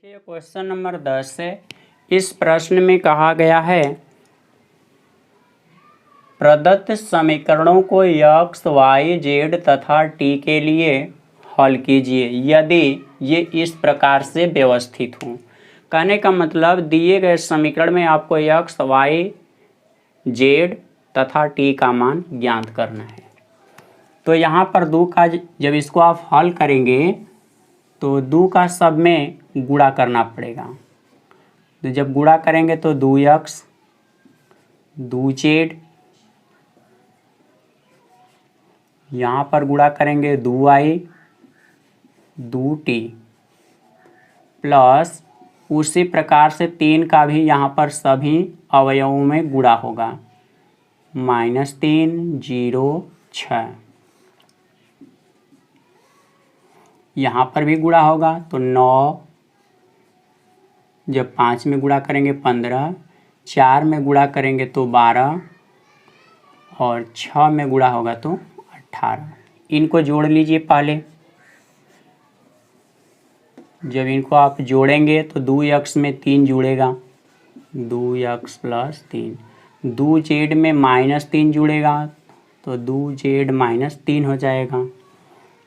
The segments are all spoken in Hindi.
देखिए क्वेश्चन नंबर 10 है। इस प्रश्न में कहा गया है प्रदत्त समीकरणों को x, y, z तथा t के लिए हल कीजिए यदि ये इस प्रकार से व्यवस्थित हों। कहने का मतलब दिए गए समीकरण में आपको x, y, z तथा t का मान ज्ञात करना है। तो यहाँ पर दो का जब इसको आप हल करेंगे तो दो का सब में गुणा करना पड़ेगा। तो जब गुणा करेंगे तो 2x 2z, यहाँ पर गुणा करेंगे 2y 2t प्लस उसी प्रकार से 3 का भी यहाँ पर सभी अवयवों में गुणा होगा -3 0 6। यहाँ पर भी गुणा होगा तो 9, जब 5 में गुणा करेंगे 15, 4 में गुणा करेंगे तो 12 और 6 में गुणा होगा तो 18। इनको जोड़ लीजिए पहले। जब इनको आप जोड़ेंगे तो 2x में 3 जुड़ेगा 2x + 3, 2z में -3 जुड़ेगा तो 2z - 3 हो जाएगा।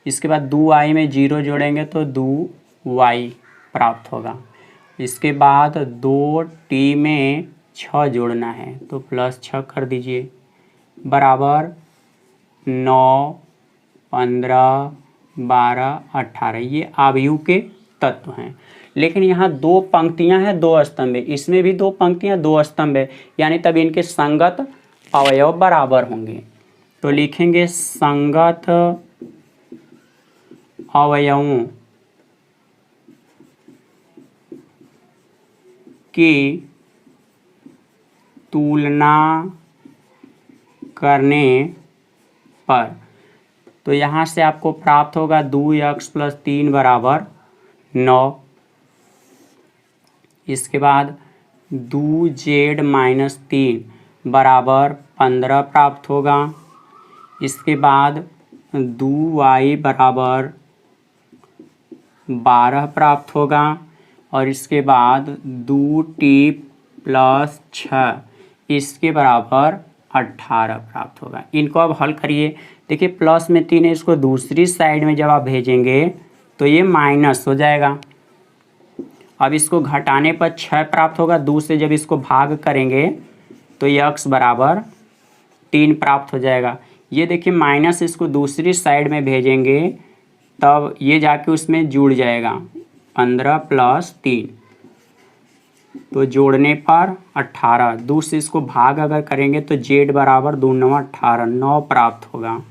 इसके बाद 2y में 0 जोड़ेंगे तो 2y प्राप्त होगा। इसके बाद 2t में 6 जोड़ना है तो +6 कर दीजिए बराबर 9 15 12 18। ये आव्यूह के तत्व हैं। लेकिन यहाँ दो पंक्तियाँ हैं दो स्तंभ है, इसमें भी दो पंक्तियाँ दो स्तंभ है, यानी तब इनके संगत अवयव बराबर होंगे। तो लिखेंगे संगत अवयवों की तुलना करने पर तो यहाँ से आपको प्राप्त होगा 2x + 3 = 9। इसके बाद 2z - 3 = 15 प्राप्त होगा। इसके बाद 2y = 12 प्राप्त होगा और इसके बाद 2t + 6 इसके बराबर 18 प्राप्त होगा। इनको अब हल करिए। देखिए प्लस में 3 है, इसको दूसरी साइड में जब आप भेजेंगे तो ये माइनस हो जाएगा। अब इसको घटाने पर 6 प्राप्त होगा। 2 से जब इसको भाग करेंगे तो ये x = 3 प्राप्त हो जाएगा। ये देखिए माइनस इसको दूसरी साइड में भेजेंगे तब ये जाके उसमें जुड़ जाएगा 15 + 3 तो जोड़ने पर 18। 2 से इसको भाग अगर करेंगे तो z = 2 9 18 9 प्राप्त होगा।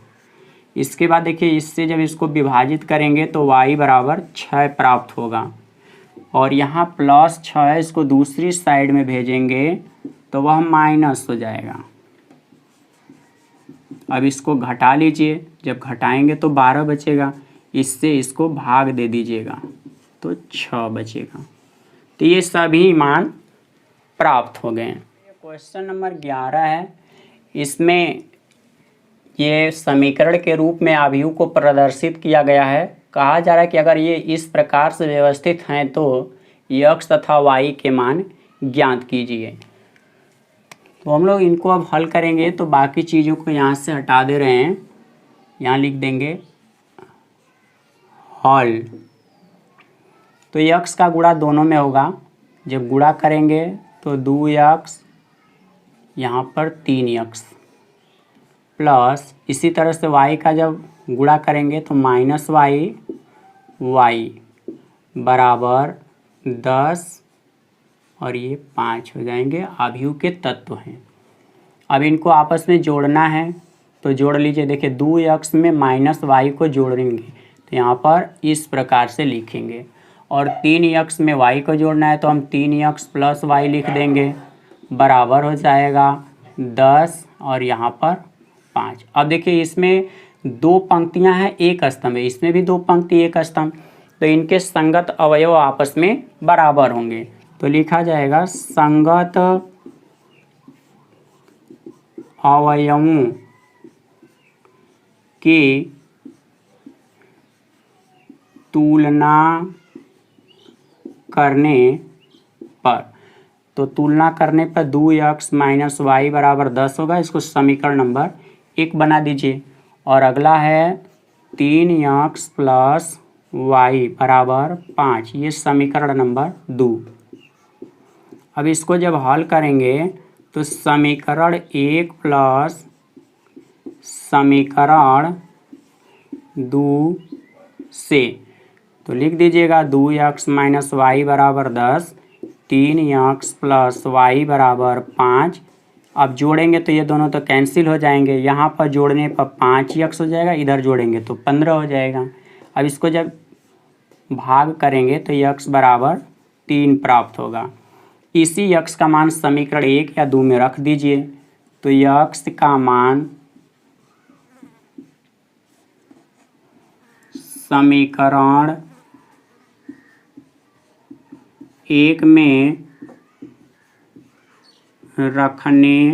इसके बाद देखिए इससे जब इसको विभाजित करेंगे तो y = 6 प्राप्त होगा और यहाँ +6 है, इसको दूसरी साइड में भेजेंगे तो वह माइनस हो जाएगा। अब इसको घटा लीजिए, जब घटाएंगे तो 12 बचेगा, इससे इसको भाग दे दीजिएगा तो 6 बचेगा। तो ये सभी मान प्राप्त हो गए। क्वेश्चन नंबर 11 है। इसमें ये समीकरण के रूप में आव्यूह को प्रदर्शित किया गया है। कहा जा रहा है कि अगर ये इस प्रकार से व्यवस्थित हैं तो x तथा y के मान ज्ञात कीजिए। तो हम लोग इनको अब हल करेंगे तो बाकी चीज़ों को यहाँ से हटा दे रहे हैं। यहाँ लिख देंगे हल। तो x का गुणा दोनों में होगा। जब गुणा करेंगे तो 2x यहाँ पर 3x प्लस इसी तरह से y का जब गुणा करेंगे तो -y y = 10 और ये 5 हो जाएंगे। आव्यूह के तत्व हैं। अब इनको आपस में जोड़ना है तो जोड़ लीजिए। देखिए 2x में -y को जोड़ेंगे तो यहाँ पर इस प्रकार से लिखेंगे और 3x में y को जोड़ना है तो हम 3x + y लिख देंगे बराबर हो जाएगा 10 और यहाँ पर 5। अब देखिए इसमें दो पंक्तियाँ हैं एक स्तंभ है, इसमें भी दो पंक्ति एक स्तंभ, तो इनके संगत अवयव आपस में बराबर होंगे। तो लिखा जाएगा संगत अवयवों की तुलना करने पर, तो तुलना करने पर 2x माइनस वाई बराबर 10 होगा। इसको समीकरण नंबर 1 बना दीजिए। और अगला है 3x प्लस वाई बराबर 5, ये समीकरण नंबर 2। अब इसको जब हल करेंगे तो समीकरण 1 प्लस समीकरण 2 से, तो लिख दीजिएगा 2x माइनस वाई बराबर 10, 3x प्लस वाई बराबर 5। अब जोड़ेंगे तो ये दोनों तो कैंसिल हो जाएंगे। यहाँ पर जोड़ने पर 5x हो जाएगा, इधर जोड़ेंगे तो 15 हो जाएगा। अब इसको जब भाग करेंगे तो x बराबर 3 प्राप्त होगा। इसी x का मान समीकरण 1 या 2 में रख दीजिए। तो x का मान समीकरण 1 में रखने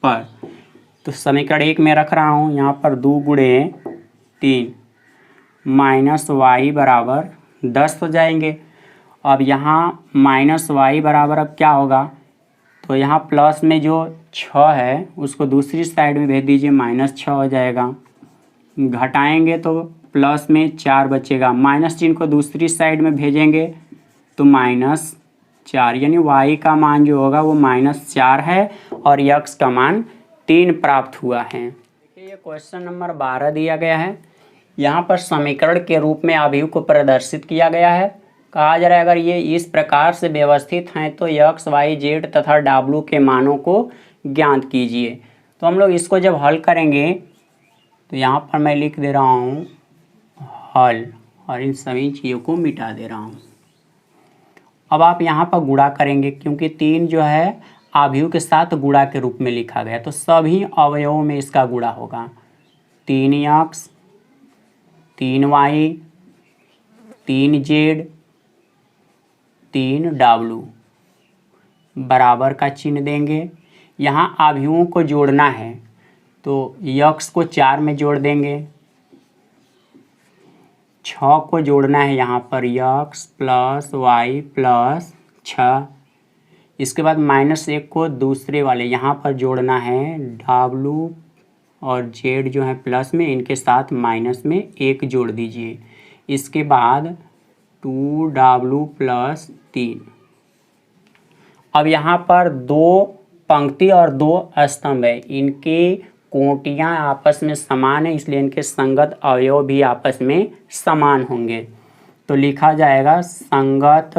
पर, तो समीकरण 1 में रख रहा हूँ, यहाँ पर 2 गुणे 3 माइनस वाई बराबर 10 हो जाएंगे। अब यहाँ माइनस वाई बराबर अब क्या होगा, तो यहाँ प्लस में जो 6 है उसको दूसरी साइड में भेज दीजिए, माइनस 6 हो जाएगा। घटाएंगे तो प्लस में 4 बचेगा, माइनस चिन्ह को दूसरी साइड में भेजेंगे तो -4, यानी y का मान जो होगा वो -4 है और x का मान 3 प्राप्त हुआ है। देखिए ये क्वेश्चन नंबर 12 दिया गया है। यहाँ पर समीकरण के रूप में अवयव को प्रदर्शित किया गया है। कहा जा रहा है अगर ये इस प्रकार से व्यवस्थित हैं तो x, y, z तथा w के मानों को ज्ञात कीजिए। तो हम लोग इसको जब हल करेंगे तो यहाँ पर मैं लिख दे रहा हूँ हल, और इन सभी चीज़ों को मिटा दे रहा हूँ। अब आप यहाँ पर गुणा करेंगे, क्योंकि 3 जो है अवयव के साथ गुणा के रूप में लिखा गया, तो सभी अवयवों में इसका गुणा होगा। 3x, 3y, 3z, 3w बराबर का चिन्ह देंगे। यहाँ अवयवों को जोड़ना है तो x को 4 में जोड़ देंगे, 6 को जोड़ना है यहाँ पर x प्लस वाई प्लस 6। इसके बाद -1 को दूसरे वाले यहाँ पर जोड़ना है, w और z जो है प्लस में, इनके साथ माइनस में 1 जोड़ दीजिए। इसके बाद 2w प्लस 3। अब यहाँ पर 2 पंक्ति और 2 स्तंभ है, इनकी कोटियाँ आपस में समान है, इसलिए इनके संगत अवयव भी आपस में समान होंगे। तो लिखा जाएगा संगत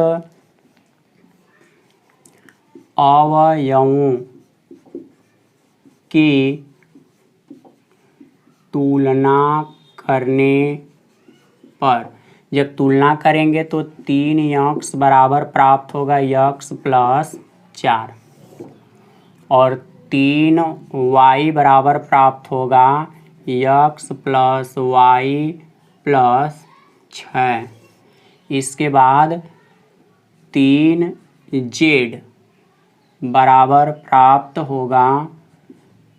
अवयवों की तुलना करने पर, जब तुलना करेंगे तो 3x बराबर प्राप्त होगा x प्लस 4, और 3y बराबर प्राप्त होगा x प्लस वाई प्लस 6। इसके बाद 3z बराबर प्राप्त होगा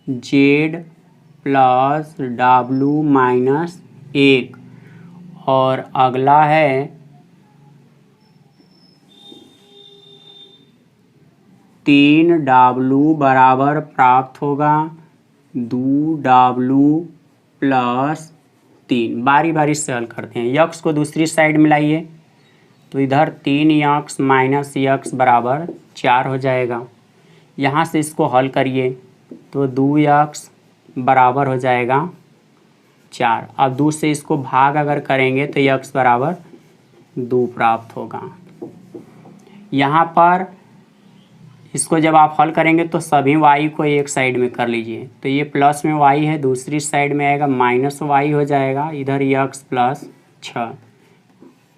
z प्लस w माइनस 1, और अगला है 3w बराबर प्राप्त होगा 2w प्लस 3। बारी बारी से हल करते हैं। x को दूसरी साइड में लाइए तो इधर 3x माइनस x बराबर 4 हो जाएगा। यहाँ से इसको हल करिए तो 2x बराबर हो जाएगा 4। अब 2 से इसको भाग अगर करेंगे तो x बराबर 2 प्राप्त होगा। यहाँ पर इसको जब आप हल करेंगे तो सभी y को एक साइड में कर लीजिए, तो ये प्लस में y है, दूसरी साइड में आएगा माइनस y हो जाएगा, इधर x प्लस 6।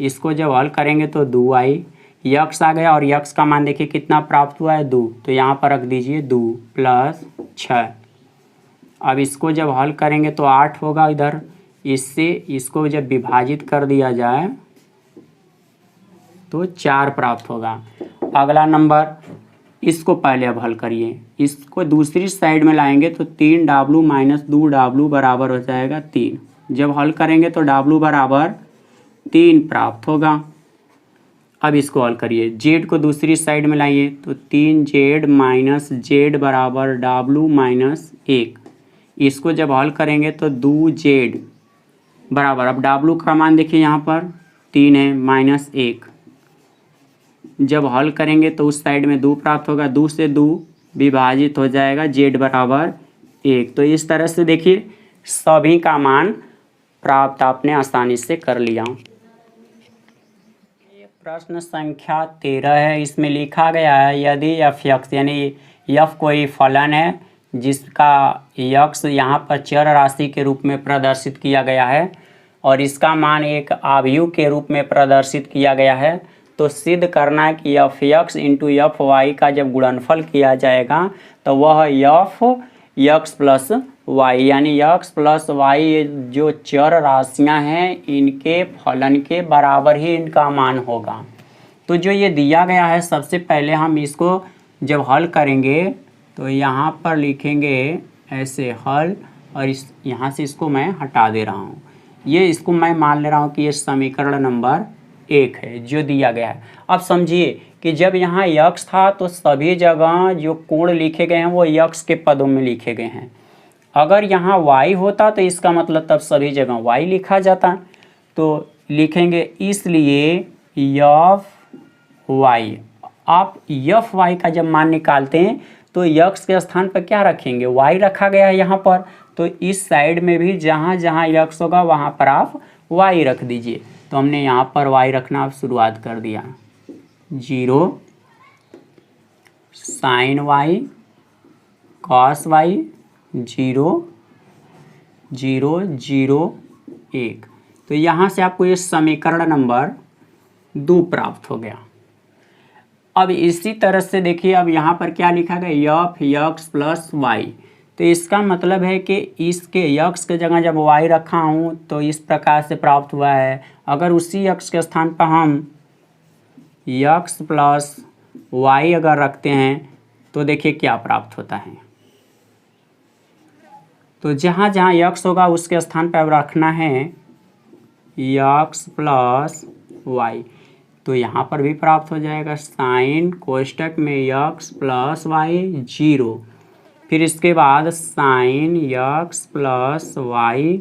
इसको जब हल करेंगे तो 2y, x आ गया और x का मान देखिए कितना प्राप्त हुआ है 2, तो यहाँ पर रख दीजिए 2 प्लस 6। अब इसको जब हल करेंगे तो 8 होगा इधर, इससे इसको जब विभाजित कर दिया जाए तो 4 प्राप्त होगा। अगला नंबर, इसको पहले अब हल करिए, इसको दूसरी साइड में लाएंगे तो 3w माइनस 2w बराबर हो जाएगा 3। जब हल करेंगे तो w बराबर 3 प्राप्त होगा। अब इसको हल करिए, जेड को दूसरी साइड में लाइए तो 3z माइनस जेड बराबर W माइनस 1। इसको जब हल करेंगे तो 2z बराबर, अब W का मान देखिए यहाँ पर 3 है माइनस 1। जब हल करेंगे तो उस साइड में 2 प्राप्त होगा, 2 से 2 विभाजित हो जाएगा, z बराबर 1। तो इस तरह से देखिए सभी का मान प्राप्त आपने आसानी से कर लिया। प्रश्न संख्या 13 है, इसमें लिखा गया है यदि एफ यक्स यानी यफ कोई फलन है जिसका यक्स यहाँ पर चर राशि के रूप में प्रदर्शित किया गया है और इसका मान एक आव्यूह के रूप में प्रदर्शित किया गया है, तो सिद्ध करना है कि F X into F Y का जब गुणनफल किया जाएगा तो वह एफ यक्स प्लस वाई यानी यक्स प्लस वाई जो चर राशियां हैं इनके फलन के बराबर ही इनका मान होगा। तो जो ये दिया गया है सबसे पहले हम इसको जब हल करेंगे तो यहाँ पर लिखेंगे ऐसे हल, और इस यहाँ से इसको मैं हटा दे रहा हूँ। ये इसको मैं मान ले रहा हूँ कि ये समीकरण नंबर 1 है जो दिया गया है। अब समझिए कि जब यहाँ यक्स था तो सभी जगह जो कोण लिखे गए हैं वो यक्स के पदों में लिखे गए हैं। अगर यहाँ y होता तो इसका मतलब तब सभी जगह y लिखा जाता, तो लिखेंगे इसलिए यफ y। आप यफ y का जब मान निकालते हैं तो यक्स के स्थान पर क्या रखेंगे, y रखा गया है यहाँ पर, तो इस साइड में भी जहाँ जहाँ यक्स होगा वहाँ पर आप y रख दीजिए। तो हमने यहाँ पर y रखना आप शुरुआत कर दिया, 0 साइन y कॉस y 0 0 0 1। तो यहाँ से आपको ये समीकरण नंबर 2 प्राप्त हो गया। अब इसी तरह से देखिए अब यहाँ पर क्या लिखा गया, एफ यक्स प्लस वाई, तो इसका मतलब है कि इसके यक्स के जगह जब वाई रखा हूँ तो इस प्रकार से प्राप्त हुआ है। अगर उसी यक्स के स्थान पर हम यक्स प्लस वाई अगर रखते हैं तो देखिए क्या प्राप्त होता है। तो जहाँ जहाँ यक्स होगा उसके स्थान पर रखना है यक्स प्लस वाई, तो यहाँ पर भी प्राप्त हो जाएगा साइन कोष्टक में यक्स प्लस वाई 0, फिर इसके बाद sine X plus Y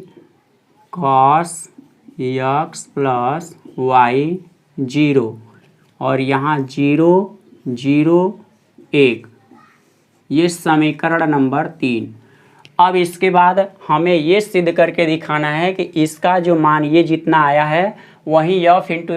cos X plus Y 0, और यहाँ 0 0 1, ये समीकरण नंबर 3। अब इसके बाद हमें ये सिद्ध करके दिखाना है कि इसका जो मान ये जितना आया है वही एफ इंटू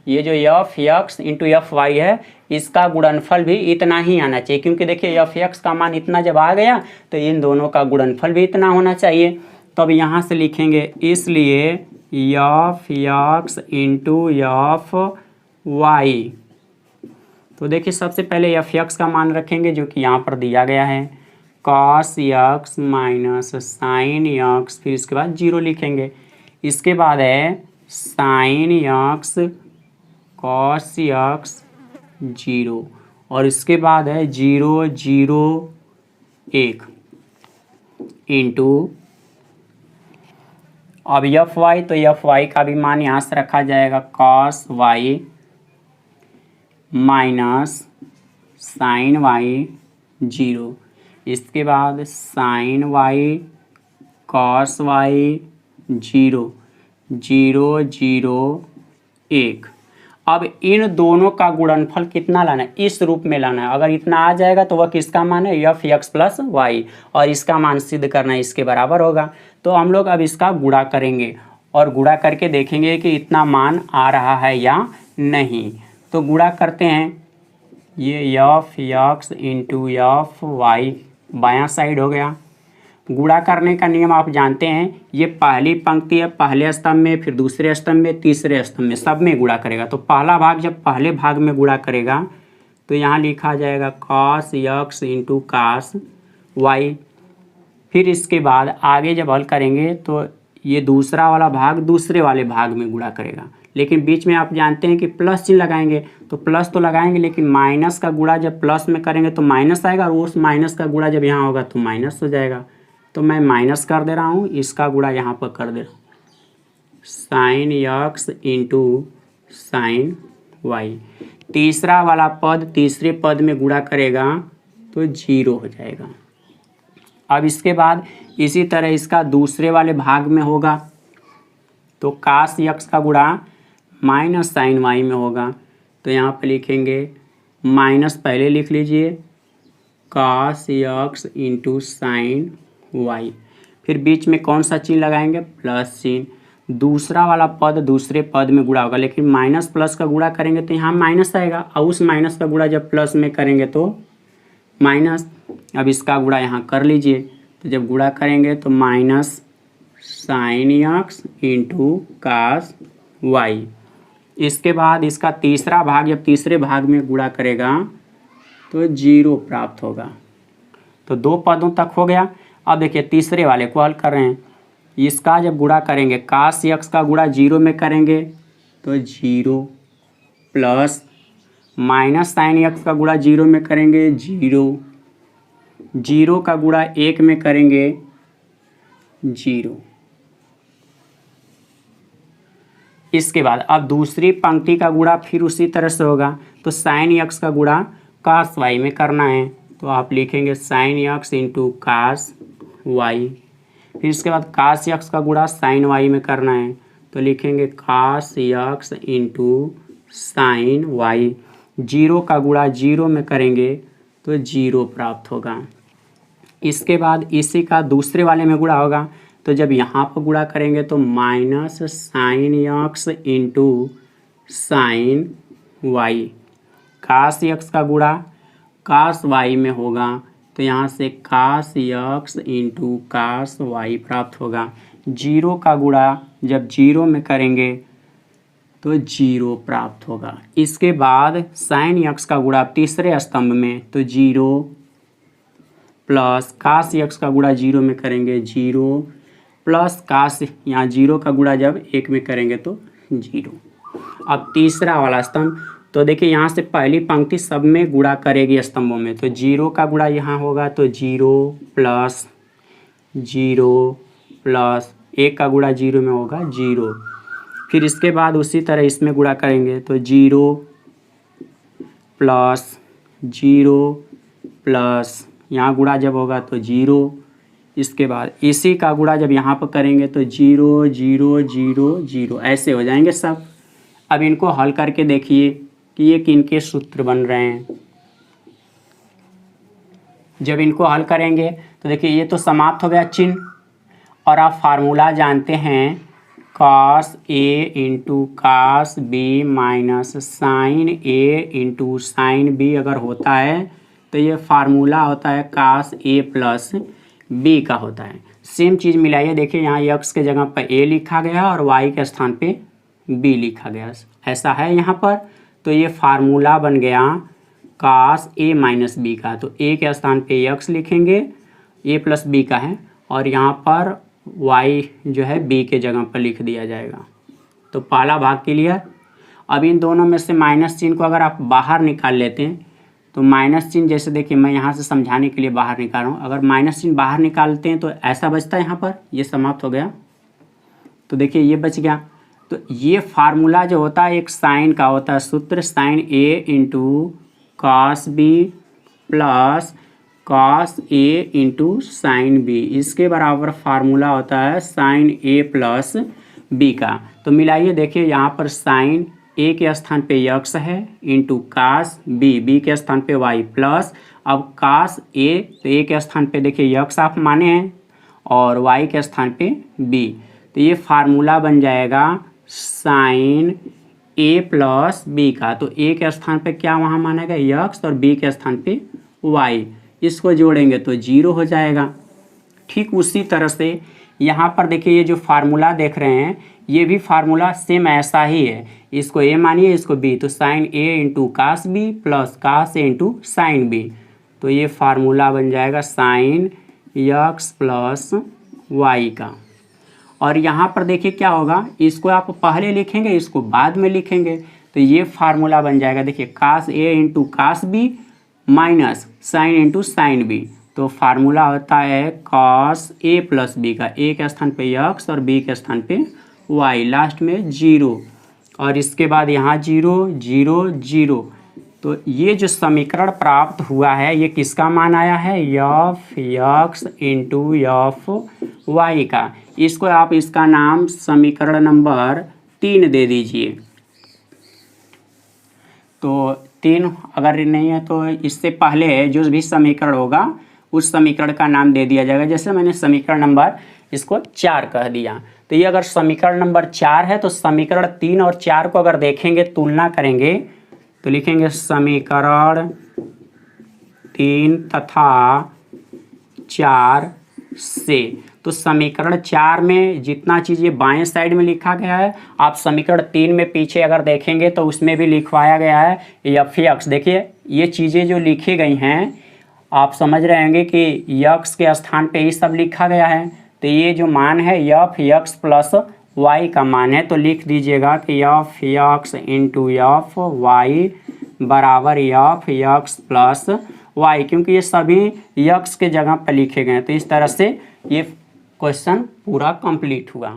ये जो F X into F Y है इसका गुणनफल भी इतना ही आना चाहिए, क्योंकि देखिए एफ यक्स का मान इतना जब आ गया तो इन दोनों का गुणनफल भी इतना होना चाहिए। तो अब यहाँ से लिखेंगे इसलिए F X into F Y. तो देखिए सबसे पहले एफ यक्स का मान रखेंगे जो कि यहाँ पर दिया गया है, cos x minus sine x, फिर इसके बाद 0 लिखेंगे। इसके बाद है साइन यक्स कॉस यक्स 0, और इसके बाद है 0 0 1 इंटू अब एफ वाई, तो एफ वाई का भी मान यहाँ से रखा जाएगा cos Y minus sine Y 0, इसके बाद साइन वाई कॉस वाई 0 0 0 1। अब इन दोनों का गुणनफल कितना लाना है, इस रूप में लाना है। अगर इतना आ जाएगा तो वह किसका मान है, एफ एक्स प्लस वाई, और इसका मान सिद्ध करना है इसके बराबर होगा। तो हम लोग अब इसका गुणा करेंगे और गुणा करके देखेंगे कि इतना मान आ रहा है या नहीं। तो गुणा करते हैं, ये F X into F Y बायां साइड हो गया। गुणा करने का नियम आप जानते हैं, ये पहली पंक्ति है पहले स्तंभ में, फिर दूसरे स्तंभ में, तीसरे स्तंभ में, सब में गुणा करेगा। तो पहला भाग जब पहले भाग में गुणा करेगा तो यहाँ लिखा जाएगा cos X into cos Y. फिर इसके बाद आगे जब हल करेंगे तो ये दूसरा वाला भाग दूसरे वाले भाग में गुणा करेगा, लेकिन बीच में आप जानते हैं कि प्लस चिन्ह लगाएंगे, तो प्लस तो लगाएंगे लेकिन माइनस का गुणा जब प्लस में करेंगे तो माइनस आएगा, और उस माइनस का गुणा जब यहाँ होगा तो माइनस हो जाएगा। तो मैं माइनस कर दे रहा हूँ, इसका गुणा यहाँ पर कर दे रहा हूँ, sine x into sine Y. तीसरा वाला पद तीसरे पद में गुणा करेगा तो 0 हो जाएगा। अब इसके बाद इसी तरह इसका दूसरे वाले भाग में होगा तो कास यक्स का गुणा माइनस साइन वाई में होगा। तो यहाँ पे लिखेंगे माइनस, पहले लिख लीजिए कास यक्स इंटू साइन वाई, फिर बीच में कौन सा चिन्ह लगाएंगे, प्लस चिन्ह। दूसरा वाला पद दूसरे पद में गुणा होगा, लेकिन माइनस प्लस का गुणा करेंगे तो यहाँ माइनस आएगा, और उस माइनस का गुणा जब प्लस में करेंगे तो माइनस। अब इसका गुणा यहाँ कर लीजिए, तो जब गुणा करेंगे तो minus sine x into cos Y. इसके बाद इसका तीसरा भाग जब तीसरे भाग में गुणा करेगा तो 0 प्राप्त होगा। तो 2 पदों तक हो गया। अब देखिए तीसरे वाले को हल कर रहे हैं। इसका जब गुणा करेंगे कास यक्स का गुणा 0 में करेंगे तो 0 प्लस माइनस साइन यक्स का गुणा 0 में करेंगे 0, 0 का गुणा 1 में करेंगे 0। इसके बाद अब दूसरी पंक्ति का गुणा फिर उसी तरह से होगा, तो साइन यक्स का गुणा कास वाई में करना है, तो आप लिखेंगे sine x into cos Y. फिर इसके बाद कास यक्स का गुणा साइन वाई में करना है, तो लिखेंगे कास यक्स इंटू साइन वाई। 0 का गुणा 0 में करेंगे तो 0 प्राप्त होगा। इसके बाद इसी का दूसरे वाले में गुणा होगा, तो जब यहाँ पर गुणा करेंगे तो minus sine x into sine y. Cos x का गुणा कास वाई में होगा, तो यहाँ से cos x into cos y प्राप्त होगा। 0 का गुणा जब 0 में करेंगे तो 0 प्राप्त होगा। इसके बाद साइन यक्स का गुणा तीसरे स्तंभ में, तो 0 प्लस कास यक्स का गुणा 0 में करेंगे 0 प्लस कास, यहाँ 0 का गुणा जब 1 में करेंगे तो 0। अब तीसरा वाला स्तंभ, तो देखिए यहाँ से पहली पंक्ति सब में गुणा करेगी स्तंभों में, तो 0 का गुणा यहाँ होगा तो 0 प्लस 0 प्लस 1 का गुणा 0 में होगा 0। फिर इसके बाद उसी तरह इसमें गुणा करेंगे तो 0 प्लस 0 प्लस यहाँ गुणा जब होगा तो 0। इसके बाद इसी का गुणा जब यहाँ पर करेंगे तो 0 0 0 0 ऐसे हो जाएंगे सब। अब इनको हल करके देखिए कि ये किनके सूत्र बन रहे हैं। जब इनको हल करेंगे तो देखिए ये तो समाप्त हो गया चिन्ह, और आप फार्मूला जानते हैं cos A into cos B minus sine A into sine B अगर होता है तो ये फार्मूला होता है cos A प्लस बी का होता है। सेम चीज़ मिलाइए, देखिए यहाँ x के जगह पर a लिखा गया और y के स्थान पे b लिखा गया, ऐसा है यहाँ पर। तो ये फार्मूला बन गया cos a माइनस बी का, तो a के स्थान पे x लिखेंगे, a प्लस बी का है, और यहाँ पर y जो है b के जगह पर लिख दिया जाएगा। तो पहला भाग क्लियर। अब इन दोनों में से माइनस चिन्ह को अगर आप बाहर निकाल लेते हैं तो माइनस चिन्ह, जैसे देखिए मैं यहाँ से समझाने के लिए बाहर निकाल रहा हूँ, अगर माइनस चिन्ह बाहर निकालते हैं तो ऐसा बचता है, यहाँ पर ये समाप्त हो गया, तो देखिए ये बच गया। तो ये फार्मूला जो होता है एक साइन का होता है सूत्र, sine A into cos B plus cos A into sine B, इसके बराबर फार्मूला होता है साइन A प्लस बी का। तो मिलाइए, देखिए यहाँ पर साइन A के स्थान पे x है इंटू कास B के स्थान पे y प्लस, अब कास A तो A के स्थान पे देखिए x आप माने हैं और y के स्थान पे B, तो ये फार्मूला बन जाएगा साइन A प्लस बी का। तो A के स्थान पे क्या वहाँ माना गया x और B के स्थान पे y, इसको जोड़ेंगे तो 0 हो जाएगा। ठीक उसी तरह से यहाँ पर देखिए ये जो फार्मूला देख रहे हैं ये भी फार्मूला सेम ऐसा ही है, इसको a मानिए इसको b, तो sine A into cos B plus cos A into sine B, तो ये फार्मूला बन जाएगा साइन x प्लस वाई का। और यहाँ पर देखिए क्या होगा, इसको आप पहले लिखेंगे इसको बाद में लिखेंगे, तो ये फार्मूला बन जाएगा, देखिए cos A into cos B minus sine into sine B, तो फार्मूला होता है कॉस A प्लस बी का, A के स्थान पे x और B के स्थान पे y, लास्ट में 0। और इसके बाद यहाँ 0 0 0। तो ये जो समीकरण प्राप्त हुआ है ये किसका मान आया है, F X into F Y का। इसको आप इसका नाम समीकरण नंबर 3 दे दीजिए। तो 3 अगर नहीं है तो इससे पहले जो भी समीकरण होगा उस समीकरण का नाम दे दिया जाएगा। जैसे मैंने समीकरण नंबर इसको 4 कह दिया, तो ये अगर समीकरण नंबर 4 है तो समीकरण 3 और 4 को अगर देखेंगे, तुलना करेंगे, तो लिखेंगे समीकरण 3 तथा 4 से। तो समीकरण 4 में जितना चीज़ ये बाएं साइड में लिखा गया है, आप समीकरण 3 में पीछे अगर देखेंगे तो उसमें भी लिखवाया गया है एफ एक्स। देखिए ये चीज़ें जो लिखी गई हैं आप समझ रहे होंगे कि यक्स के स्थान पे ये सब लिखा गया है। तो ये जो मान है एफ एक्स प्लस वाई का मान है, तो लिख दीजिएगा कि F X into F Y बराबर एफ एक्स प्लस वाई, क्योंकि ये सभी यक्स के जगह पर लिखे गए हैं। तो इस तरह से ये क्वेश्चन पूरा कंप्लीट हुआ।